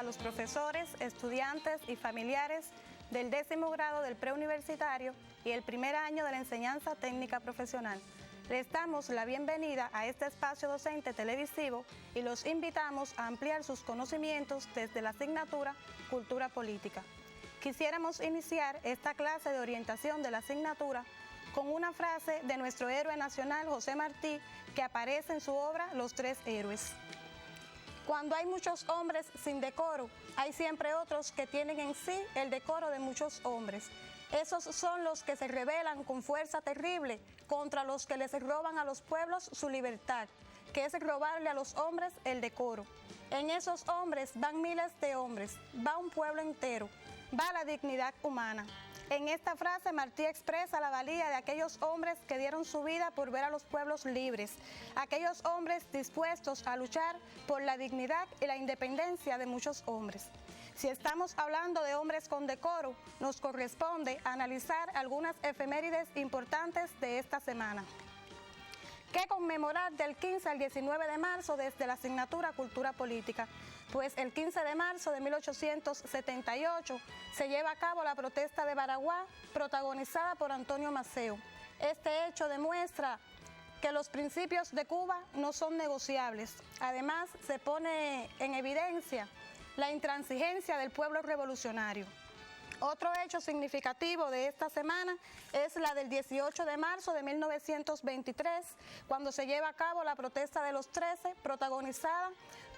los profesores, estudiantes y familiares del 10º grado del preuniversitario y el primer año de la enseñanza técnica profesional. Les damos la bienvenida a este espacio docente televisivo y los invitamos a ampliar sus conocimientos desde la asignatura Cultura Política. Quisiéramos iniciar esta clase de orientación de la asignatura con una frase de nuestro héroe nacional José Martí que aparece en su obra Los Tres Héroes. Cuando hay muchos hombres sin decoro, hay siempre otros que tienen en sí el decoro de muchos hombres. Esos son los que se rebelan con fuerza terrible contra los que les roban a los pueblos su libertad, que es robarle a los hombres el decoro. En esos hombres van miles de hombres, va un pueblo entero, va la dignidad humana. En esta frase Martí expresa la valía de aquellos hombres que dieron su vida por ver a los pueblos libres, aquellos hombres dispuestos a luchar por la dignidad y la independencia de muchos hombres. Si estamos hablando de hombres con decoro, nos corresponde analizar algunas efemérides importantes de esta semana. ¿Qué conmemorar del 15 al 19 de marzo desde la asignatura Cultura Política? Pues el 15 de marzo de 1878 se lleva a cabo la protesta de Baraguá, protagonizada por Antonio Maceo. Este hecho demuestra que los principios de Cuba no son negociables. Además, se pone en evidencia la intransigencia del pueblo revolucionario. Otro hecho significativo de esta semana es la del 18 de marzo de 1923, cuando se lleva a cabo la protesta de los 13, protagonizada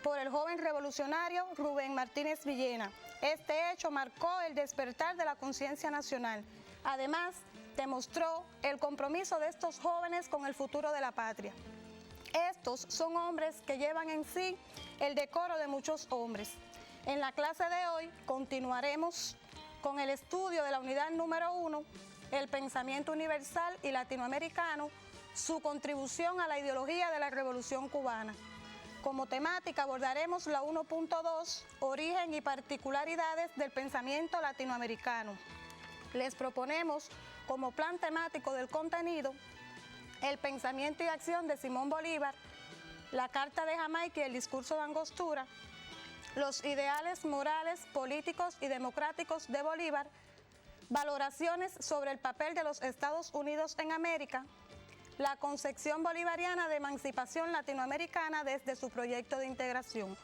por el joven revolucionario Rubén Martínez Villena. Este hecho marcó el despertar de la conciencia nacional. Además, demostró el compromiso de estos jóvenes con el futuro de la patria. Estos son hombres que llevan en sí el decoro de muchos hombres. En la clase de hoy continuaremos con el estudio de la unidad número 1, el pensamiento universal y latinoamericano, su contribución a la ideología de la Revolución Cubana. Como temática abordaremos la 1.2, origen y particularidades del pensamiento latinoamericano. Les proponemos como plan temático del contenido el pensamiento y acción de Simón Bolívar, la Carta de Jamaica y el discurso de Angostura, los ideales morales, políticos y democráticos de Bolívar, valoraciones sobre el papel de los Estados Unidos en América, la concepción bolivariana de emancipación latinoamericana desde su proyecto de integración.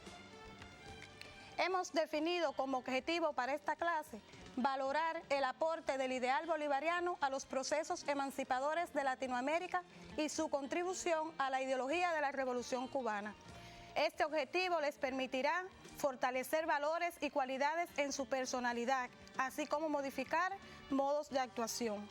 Hemos definido como objetivo para esta clase valorar el aporte del ideal bolivariano a los procesos emancipadores de Latinoamérica y su contribución a la ideología de la Revolución Cubana. Este objetivo les permitirá fortalecer valores y cualidades en su personalidad, así como modificar modos de actuación.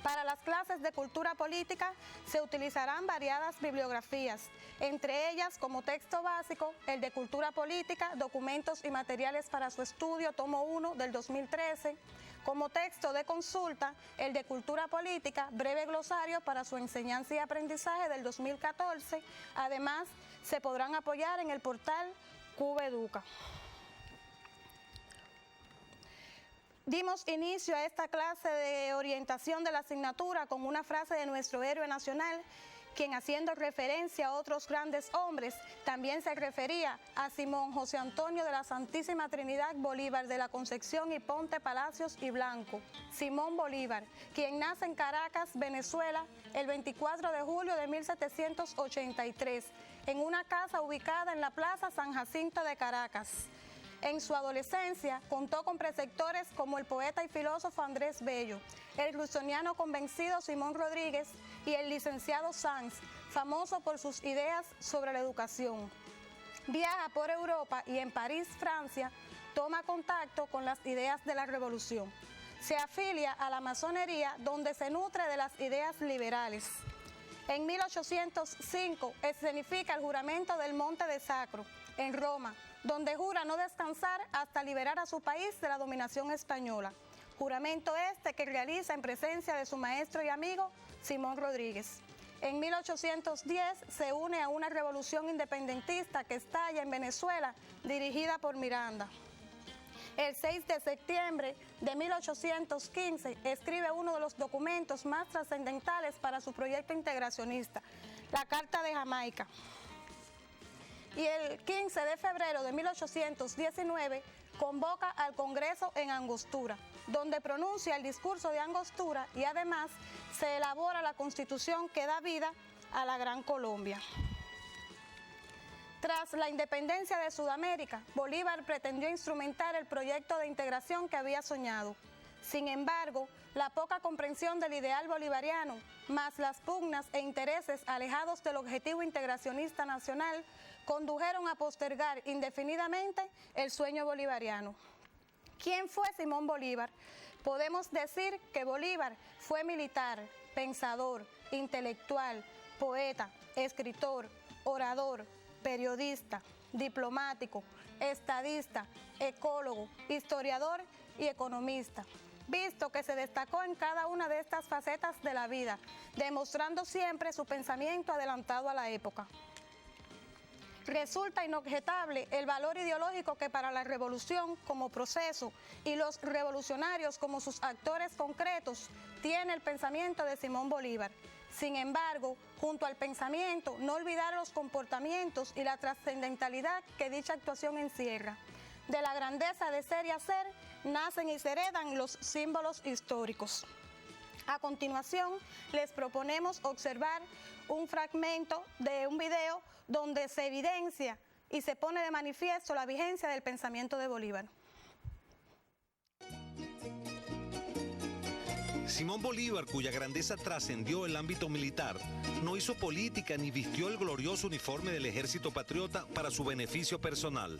Para las clases de cultura política se utilizarán variadas bibliografías, entre ellas como texto básico, el de Cultura Política, Documentos y Materiales para su Estudio, tomo 1 del 2013, como texto de consulta, el de Cultura Política, Breve Glosario para su Enseñanza y Aprendizaje del 2014, además se podrán apoyar en el portal Cuba Educa. Dimos inicio a esta clase de orientación de la asignatura con una frase de nuestro héroe nacional, quien haciendo referencia a otros grandes hombres, también se refería a Simón José Antonio de la Santísima Trinidad Bolívar de la Concepción y Ponte Palacios y Blanco, Simón Bolívar, quien nace en Caracas, Venezuela, el 24 de julio de 1783, en una casa ubicada en la Plaza San Jacinto de Caracas. En su adolescencia contó con preceptores como el poeta y filósofo Andrés Bello, el rusoniano convencido Simón Rodríguez y el licenciado Sanz, famoso por sus ideas sobre la educación. Viaja por Europa y en París, Francia, toma contacto con las ideas de la revolución. Se afilia a la masonería, donde se nutre de las ideas liberales. En 1805 escenifica el juramento del Monte de Sacro, en Roma, donde jura no descansar hasta liberar a su país de la dominación española. Juramento este que realiza en presencia de su maestro y amigo Simón Rodríguez. En 1810 se une a una revolución independentista que estalla en Venezuela, dirigida por Miranda. El 6 de septiembre de 1815 escribe uno de los documentos más trascendentales para su proyecto integracionista, la Carta de Jamaica. y el 15 de febrero de 1819 convoca al Congreso en Angostura, donde pronuncia el discurso de Angostura y además se elabora la Constitución que da vida a la Gran Colombia. Tras la independencia de Sudamérica, Bolívar pretendió instrumentar el proyecto de integración que había soñado. Sin embargo, la poca comprensión del ideal bolivariano, más las pugnas e intereses alejados del objetivo integracionista nacional, condujeron a postergar indefinidamente el sueño bolivariano. ¿Quién fue Simón Bolívar? Podemos decir que Bolívar fue militar, pensador, intelectual, poeta, escritor, orador, periodista, diplomático, estadista, ecólogo, historiador y economista, visto que se destacó en cada una de estas facetas de la vida, demostrando siempre su pensamiento adelantado a la época. Resulta inobjetable el valor ideológico que para la revolución como proceso y los revolucionarios como sus actores concretos tiene el pensamiento de Simón Bolívar. Sin embargo, junto al pensamiento, no olvidar los comportamientos y la trascendentalidad que dicha actuación encierra. De la grandeza de ser y hacer, nacen y se heredan los símbolos históricos. A continuación, les proponemos observar un fragmento de un video donde se evidencia y se pone de manifiesto la vigencia del pensamiento de Bolívar. Simón Bolívar, cuya grandeza trascendió el ámbito militar, no hizo política ni vistió el glorioso uniforme del ejército patriota para su beneficio personal.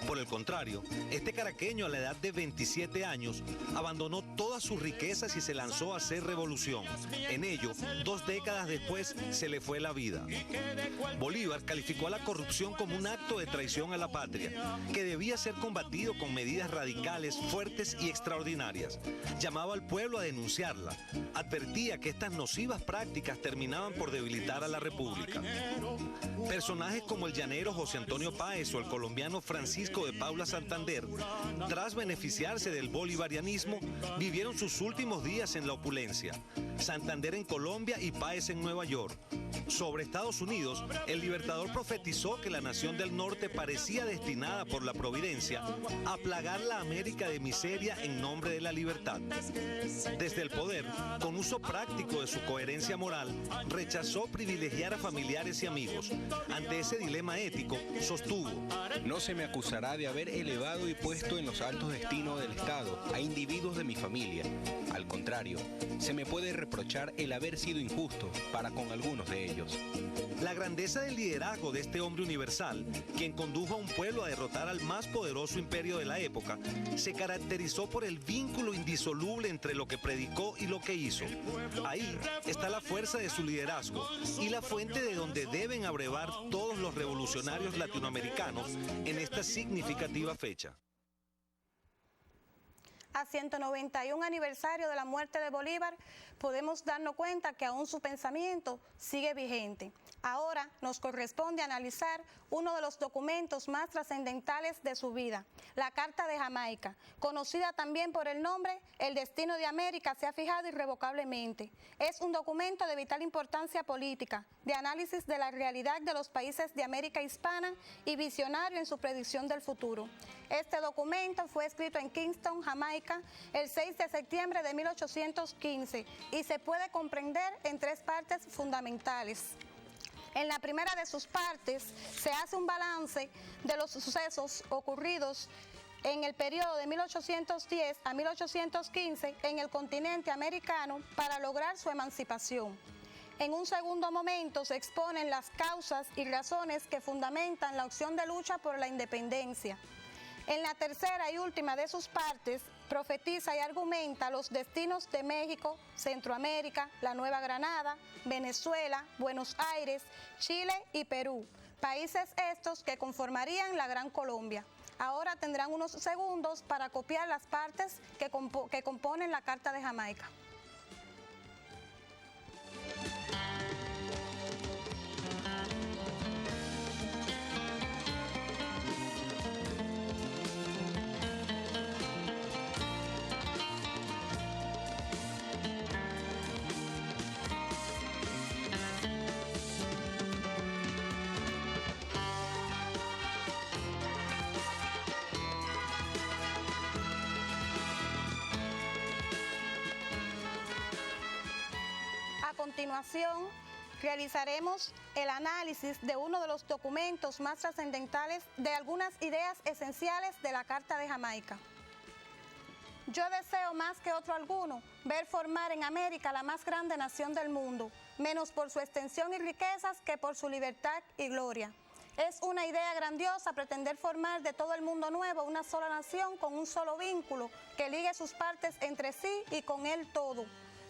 Por el contrario, este caraqueño a la edad de 27 años abandonó todas sus riquezas y se lanzó a hacer revolución. En ello, 2 décadas después, se le fue la vida. Bolívar calificó a la corrupción como un acto de traición a la patria, que debía ser combatido con medidas radicales, fuertes y extraordinarias. Llamaba al pueblo a denunciar. Advertía que estas nocivas prácticas terminaban por debilitar a la República. Personajes como el llanero José Antonio Páez o el colombiano Francisco de Paula Santander, tras beneficiarse del bolivarianismo, vivieron sus últimos días en la opulencia. Santander en Colombia y Páez en Nueva York. Sobre Estados Unidos, el Libertador profetizó que la nación del norte parecía destinada por la providencia a plagar la América de miseria en nombre de la libertad. Desde el poder, con uso práctico de su coherencia moral, rechazó privilegiar a familiares y amigos. Ante ese dilema ético, sostuvo: no se me acusará de haber elevado y puesto en los altos destinos del Estado a individuos de mi familia. Al contrario, se me puede reprochar el haber sido injusto para con algunos de ellos. La grandeza del liderazgo de este hombre universal, quien condujo a un pueblo a derrotar al más poderoso imperio de la época, se caracterizó por el vínculo indisoluble entre lo que predicó y lo que hizo. Ahí está la fuerza de su liderazgo y la fuente de donde deben abrevar todos los revolucionarios latinoamericanos en esta significativa fecha. A 191 aniversario de la muerte de Bolívar, podemos darnos cuenta que aún su pensamiento sigue vigente. Ahora nos corresponde analizar uno de los documentos más trascendentales de su vida, la Carta de Jamaica, conocida también por el nombre El destino de América se ha fijado irrevocablemente. Es un documento de vital importancia política, de análisis de la realidad de los países de América hispana y visionario en su predicción del futuro. Este documento fue escrito en Kingston, Jamaica, el 6 de septiembre de 1815 y se puede comprender en 3 partes fundamentales. En la primera de sus partes se hace un balance de los sucesos ocurridos en el periodo de 1810 a 1815 en el continente americano para lograr su emancipación. En un segundo momento se exponen las causas y razones que fundamentan la opción de lucha por la independencia. En la tercera y última de sus partes, profetiza y argumenta los destinos de México, Centroamérica, la Nueva Granada, Venezuela, Buenos Aires, Chile y Perú, países estos que conformarían la Gran Colombia. Ahora tendrán unos segundos para copiar las partes que componen la Carta de Jamaica. continuación, realizaremos el análisis de uno de los documentos más trascendentales de algunas ideas esenciales de la Carta de Jamaica. Yo deseo más que otro alguno ver formar en América la más grande nación del mundo, menos por su extensión y riquezas que por su libertad y gloria. Es una idea grandiosa pretender formar de todo el mundo nuevo una sola nación con un solo vínculo que ligue sus partes entre sí y con él todo,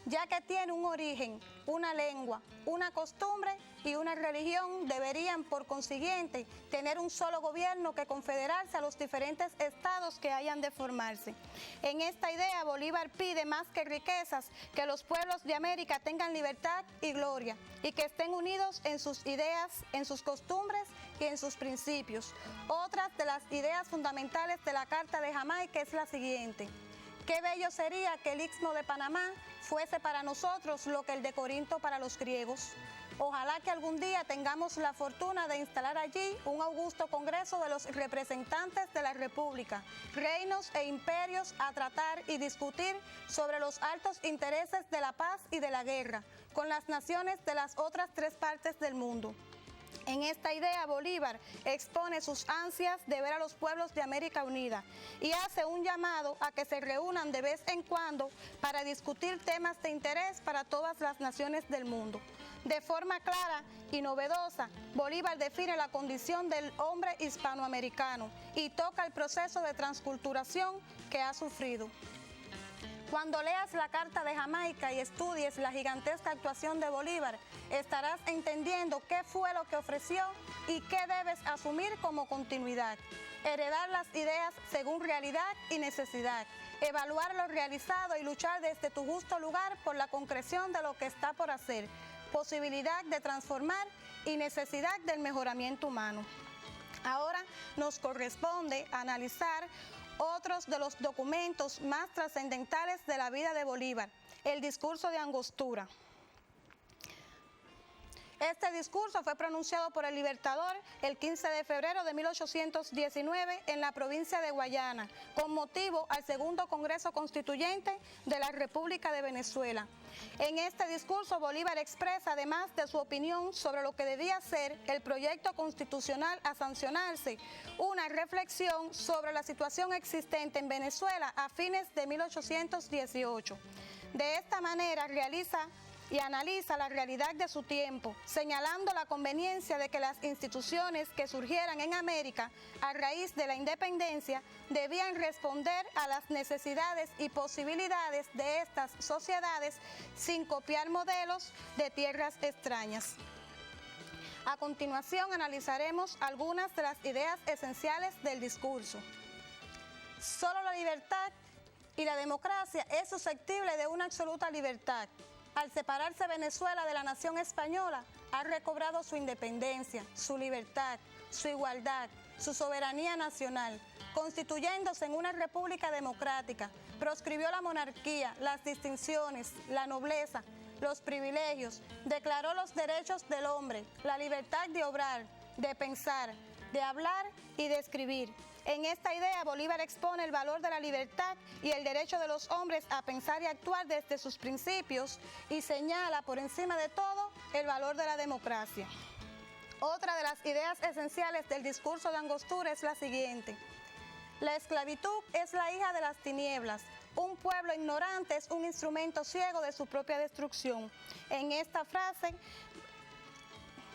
ya que tiene un origen, una lengua, una costumbre y una religión. Deberían, por consiguiente, tener un solo gobierno que confederarse a los diferentes estados que hayan de formarse. En esta idea, Bolívar pide más que riquezas, que los pueblos de América tengan libertad y gloria, y que estén unidos en sus ideas, en sus costumbres y en sus principios. Otra de las ideas fundamentales de la Carta de Jamaica es la siguiente: qué bello sería que el Istmo de Panamá fuese para nosotros lo que el de Corinto para los griegos. Ojalá que algún día tengamos la fortuna de instalar allí un augusto congreso de los representantes de la República, reinos e imperios, a tratar y discutir sobre los altos intereses de la paz y de la guerra con las naciones de las otras tres partes del mundo. En esta idea, Bolívar expone sus ansias de ver a los pueblos de América unida y hace un llamado a que se reúnan de vez en cuando para discutir temas de interés para todas las naciones del mundo. De forma clara y novedosa, Bolívar define la condición del hombre hispanoamericano y toca el proceso de transculturación que ha sufrido. Cuando leas la Carta de Jamaica y estudies la gigantesca actuación de Bolívar, estarás entendiendo qué fue lo que ofreció y qué debes asumir como continuidad. Heredar las ideas según realidad y necesidad, evaluar lo realizado y luchar desde tu justo lugar por la concreción de lo que está por hacer, posibilidad de transformar y necesidad del mejoramiento humano. Ahora nos corresponde analizar otros de los documentos más trascendentales de la vida de Bolívar, el discurso de Angostura. Este discurso fue pronunciado por el Libertador el 15 de febrero de 1819 en la provincia de Guayana, con motivo al segundo Congreso Constituyente de la República de Venezuela. En este discurso, Bolívar expresa, además de su opinión sobre lo que debía ser el proyecto constitucional a sancionarse, una reflexión sobre la situación existente en Venezuela a fines de 1818. De esta manera realiza y analiza la realidad de su tiempo, señalando la conveniencia de que las instituciones que surgieran en América a raíz de la independencia debían responder a las necesidades y posibilidades de estas sociedades sin copiar modelos de tierras extrañas. A continuación analizaremos algunas de las ideas esenciales del discurso. Solo la libertad y la democracia es susceptible de una absoluta libertad. Al separarse Venezuela de la nación española, ha recobrado su independencia, su libertad, su igualdad, su soberanía nacional, constituyéndose en una república democrática. Proscribió la monarquía, las distinciones, la nobleza, los privilegios, declaró los derechos del hombre, la libertad de obrar, de pensar, de hablar y de escribir. En esta idea, Bolívar expone el valor de la libertad y el derecho de los hombres a pensar y actuar desde sus principios y señala, por encima de todo, el valor de la democracia. Otra de las ideas esenciales del discurso de Angostura es la siguiente: la esclavitud es la hija de las tinieblas. Un pueblo ignorante es un instrumento ciego de su propia destrucción. En esta frase,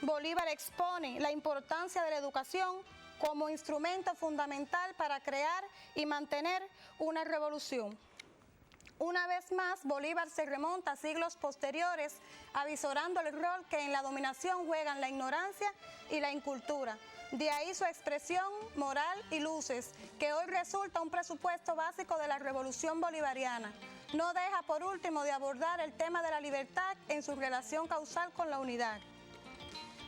Bolívar expone la importancia de la educación como instrumento fundamental para crear y mantener una revolución. Una vez más, Bolívar se remonta a siglos posteriores, avisorando el rol que en la dominación juegan la ignorancia y la incultura. De ahí su expresión moral y luces, que hoy resulta un presupuesto básico de la revolución bolivariana. No deja por último de abordar el tema de la libertad en su relación causal con la unidad.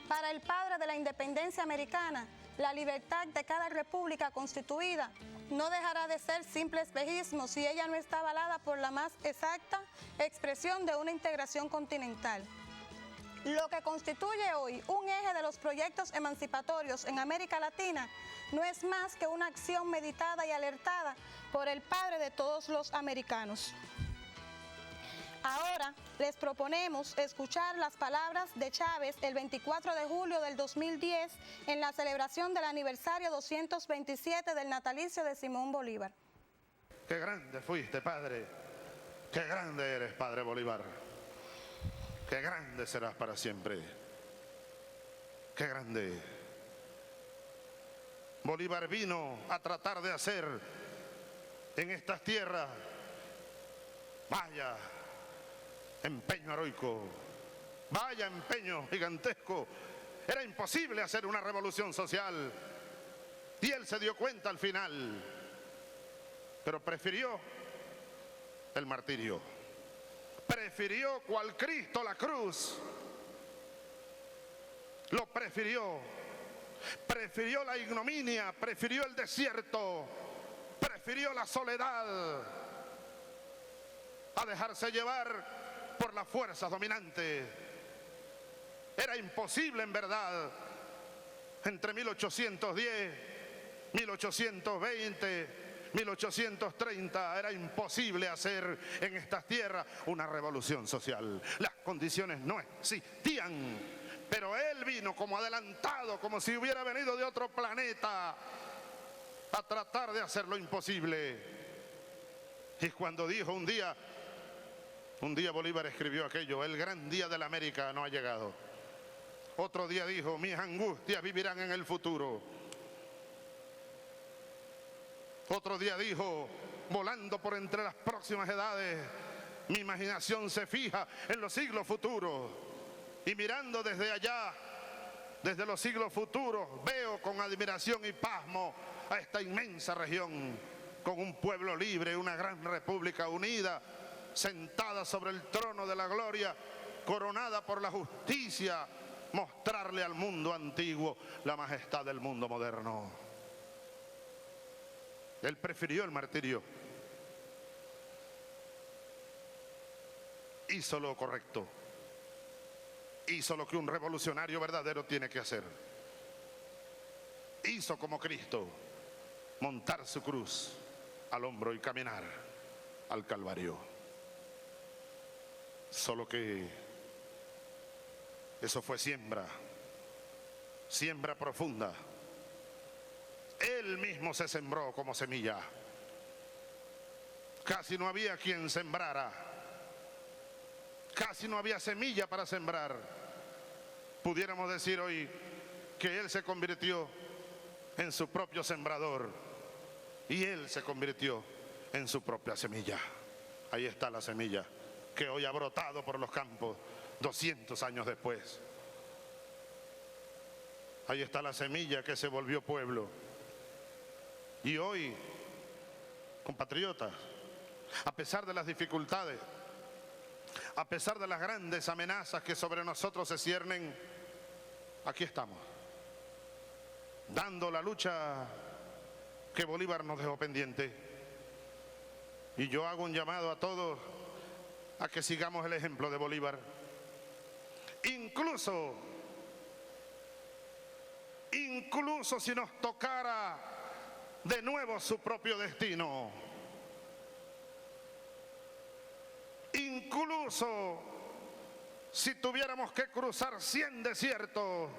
Para el padre de la independencia americana, la libertad de cada república constituida no dejará de ser simple espejismo si ella no está avalada por la más exacta expresión de una integración continental. Lo que constituye hoy un eje de los proyectos emancipatorios en América Latina no es más que una acción meditada y alertada por el padre de todos los americanos. Ahora les proponemos escuchar las palabras de Chávez el 24 de julio del 2010 en la celebración del aniversario 227 del natalicio de Simón Bolívar. Qué grande fuiste, padre. Qué grande eres, padre Bolívar. Qué grande serás para siempre. Qué grande. Bolívar vino a tratar de hacer en estas tierras, vaya empeño heroico, vaya empeño gigantesco. Era imposible hacer una revolución social y él se dio cuenta al final, pero prefirió el martirio, prefirió cual Cristo la cruz, lo prefirió la ignominia, prefirió el desierto, prefirió la soledad a dejarse llevar por las fuerzas dominantes. Era imposible, en verdad, entre 1810, 1820, 1830, era imposible hacer en estas tierras una revolución social. Las condiciones no existían, pero él vino como adelantado, como si hubiera venido de otro planeta a tratar de hacer lo imposible. Y cuando dijo un día Bolívar escribió aquello: el gran día de la América no ha llegado. Otro día dijo: mis angustias vivirán en el futuro. Otro día dijo: volando por entre las próximas edades, mi imaginación se fija en los siglos futuros. Y mirando desde allá, desde los siglos futuros, veo con admiración y pasmo a esta inmensa región, con un pueblo libre, una gran república unida, sentada sobre el trono de la gloria, coronada por la justicia, mostrarle al mundo antiguo la majestad del mundo moderno. Él prefirió el martirio, hizo lo correcto, hizo lo que un revolucionario verdadero tiene que hacer. Hizo como Cristo, montar su cruz al hombro y caminar al Calvario. Solo que eso fue siembra profunda. Él mismo se sembró como semilla. Casi no había quien sembrara. Casi no había semilla para sembrar. Pudiéramos decir hoy que él se convirtió en su propio sembrador y él se convirtió en su propia semilla. Ahí está la semilla que hoy ha brotado por los campos 200 años después. Ahí está la semilla que se volvió pueblo. Y hoy, compatriotas, a pesar de las dificultades, a pesar de las grandes amenazas que sobre nosotros se ciernen, aquí estamos, dando la lucha que Bolívar nos dejó pendiente. Y yo hago un llamado a todos a que sigamos el ejemplo de Bolívar. Incluso si nos tocara de nuevo su propio destino, incluso si tuviéramos que cruzar 100 desiertos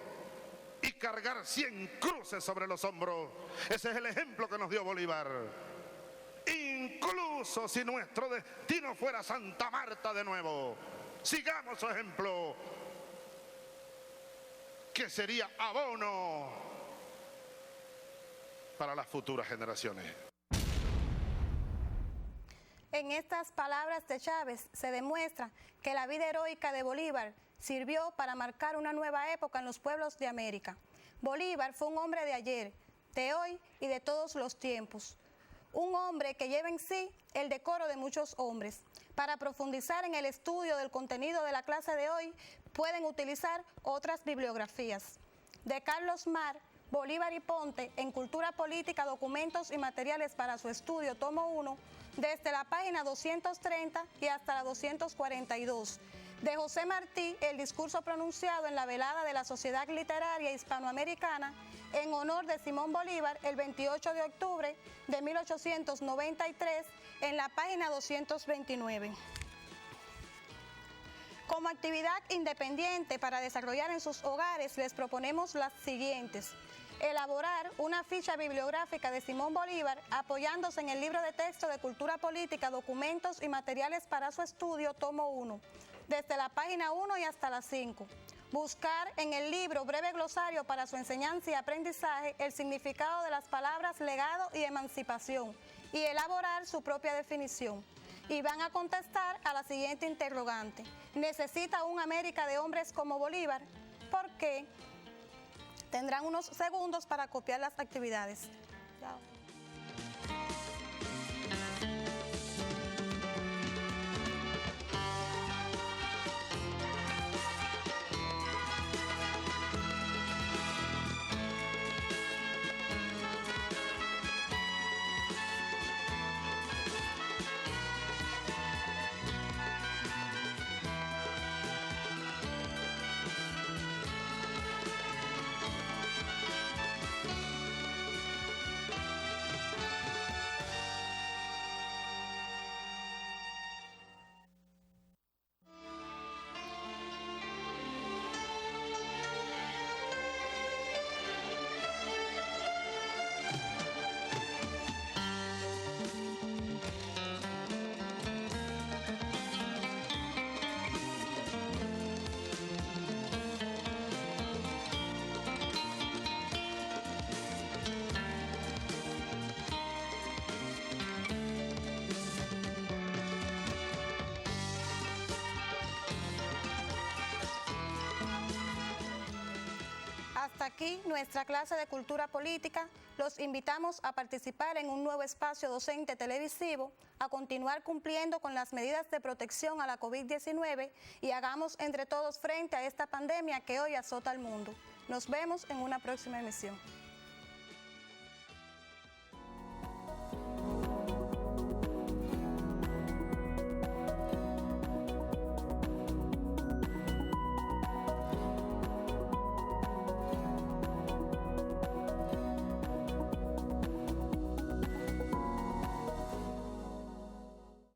y cargar 100 cruces sobre los hombros, ese es el ejemplo que nos dio Bolívar. Incluso si nuestro destino fuera Santa Marta de nuevo, sigamos su ejemplo, que sería abono para las futuras generaciones. En estas palabras de Chávez se demuestra que la vida heroica de Bolívar sirvió para marcar una nueva época en los pueblos de América. Bolívar fue un hombre de ayer, de hoy y de todos los tiempos. Un hombre que lleva en sí el decoro de muchos hombres. Para profundizar en el estudio del contenido de la clase de hoy, pueden utilizar otras bibliografías. De Carlos Mar, Bolívar y Ponte, en Cultura Política, Documentos y Materiales para su Estudio, tomo 1, desde la página 230 y hasta la 242. De José Martí, el discurso pronunciado en la velada de la Sociedad Literaria Hispanoamericana en honor de Simón Bolívar el 28 de octubre de 1893, en la página 229. Como actividad independiente para desarrollar en sus hogares, les proponemos las siguientes. Elaborar una ficha bibliográfica de Simón Bolívar apoyándose en el libro de texto de Cultura Política, Documentos y Materiales para su Estudio, tomo 1, desde la página 1 y hasta la 5. Buscar en el libro breve glosario para su enseñanza y aprendizaje el significado de las palabras legado y emancipación y elaborar su propia definición. Y van a contestar a la siguiente interrogante. ¿Necesita un América de hombres como Bolívar? ¿Por qué? Tendrán unos segundos para copiar las actividades. Chao. Hasta aquí nuestra clase de Cultura Política. Los invitamos a participar en un nuevo espacio docente televisivo, a continuar cumpliendo con las medidas de protección a la COVID-19 y hagamos entre todos frente a esta pandemia que hoy azota al mundo. Nos vemos en una próxima emisión.